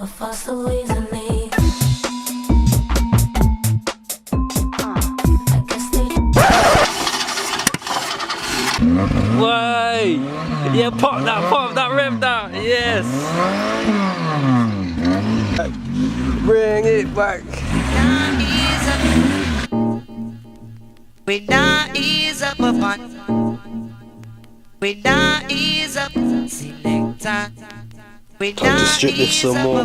but far so easily. I guess they. Why? Yeah, pop that, rev that, yes. Bring it back. We not ease up upon. We not ease up, selector. We Time to strip this some more.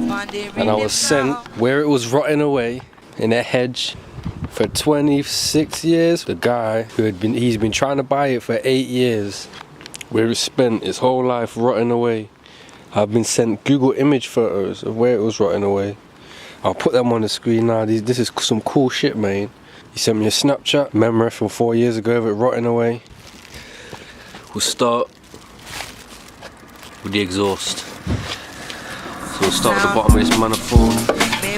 And I was sent where it was rotting away in a hedge for 26 years. The guy who he's been trying to buy it for 8 years, where he spent his whole life rotting away. I've been sent Google image photos of where it was rotting away. I'll put them on the screen now. This is some cool shit, man. He sent me a Snapchat memory from 4 years ago of it rotting away. We'll start with the exhaust. So we'll start at the bottom of this manifold.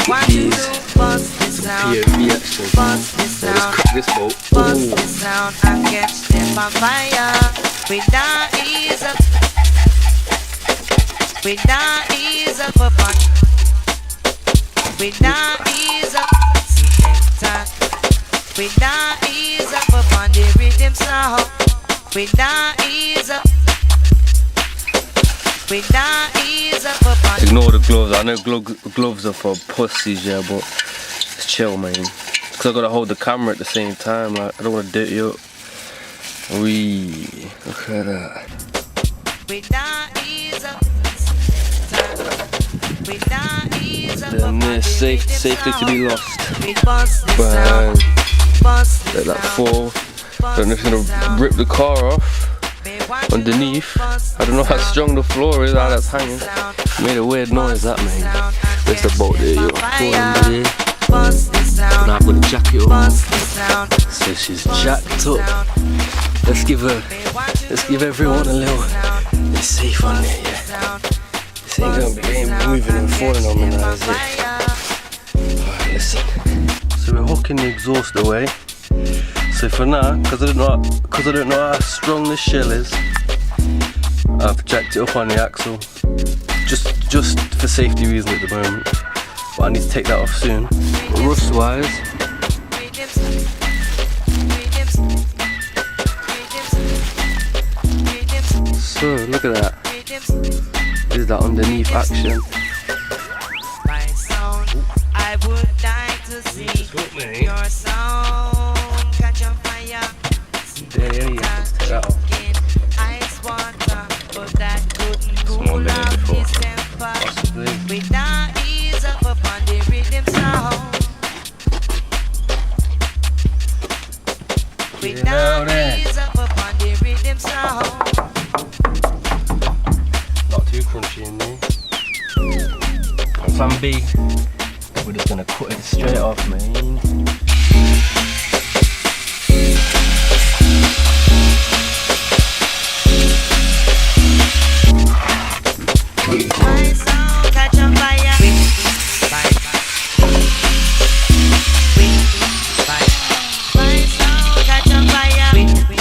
With these POV action. So let's crack this bolt. Bust the sound and catch them on fire. We not ease up. We not ease up upon. We not ease up. We not ease up upon the rhythm sound. We not ease up. We not ease up upon. Ignore the gloves. I know gloves are for pussies, yeah, but it's chill, man. Cause I gotta hold the camera at the same time. Like I don't want to dirty you up. Look at that. We not ease up. We not ease up. Then there's safely to be lost. We bust the Bang. sound. Bust the Let that sound. fall. Don't know if it's gonna rip the car off underneath. I don't know how strong the floor is, how that's hanging. Made a weird noise, that, man. Where's the bolt there, yo? Go under there. Now I've got the jacket on. So she's jacked up. Let's give everyone a little. It's safe on there, yeah. This ain't gonna be moving and falling on me now, is it? Alright, listen. So we're hooking the exhaust away. So for now, because I don't know how strong this shell is, I've jacked it up on the axle, just for safety reasons at the moment. But I need to take that off soon. Rust wise, so look at that. Is that underneath action? I would like to see your sound catch on fire. There you go. Take that off. Ice water, but that couldn't cool off his temper. Possibly. We not ease up upon the rhythm sound. We not ease up upon the rhythm sound. Not too crunchy in there. On plan B, we're just gonna cut it straight off, man. My sound catch on fire. My sound catch on fire.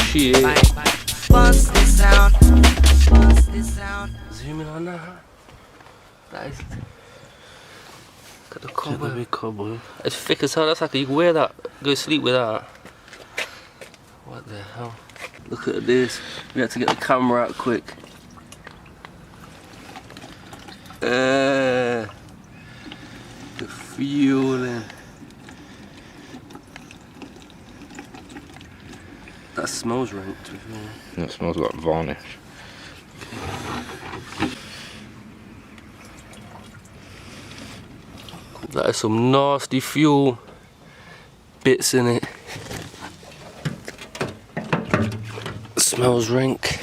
Shit. Bust the sound. Bust the sound. Zoom in on that. That is. Got the cover. Big cover. It's thick as hell. That's like you can wear that. Go sleep with that. What the hell? Look at this. We had to get the camera out quick. The fueling. That smells rank, to be fair. It smells like varnish. That is some nasty fuel bits in it. Smells rank.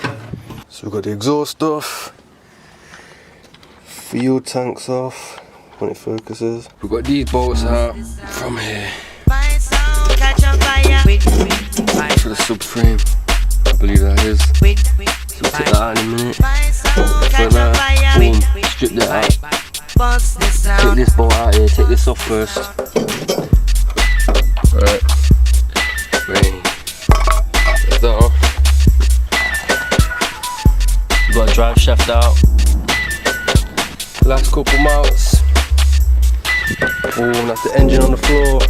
So we've got the exhaust off. Fuel tanks off when it focuses. We've got these bolts out from here My sound catch on fire. to the subframe. I believe that is. So we'll take that out in a minute. My sound For catch on now, fire. boom, strip that out. Bust the Take sound. this bolt out here, take this off first. Right. Bang. Take that off. We've got a drive shaft out. Last couple mounts. Oh, that's the engine on the floor.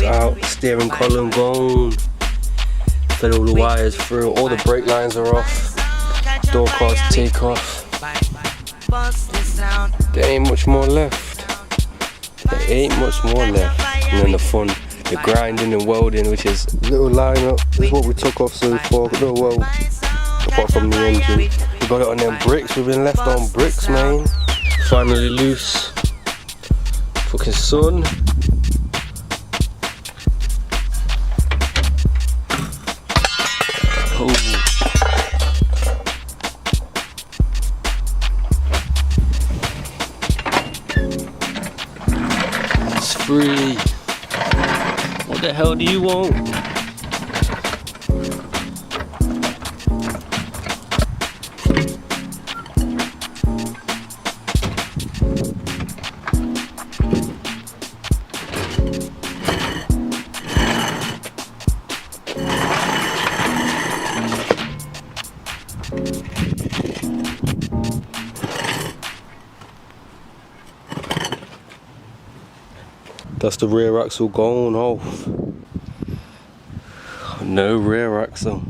Out, steering column gone, fed all the wires through, all the brake lines are off, door cards take off. There ain't much more left. There ain't much more left. And then the fun, the grinding and welding, which is little lineup. This is what we took off so far, little weld, apart from the engine. We got it on them bricks, we've been left on bricks, man. Finally loose. Fucking sun. It's free. What the hell do you want? That's the rear axle gone off. No rear axle.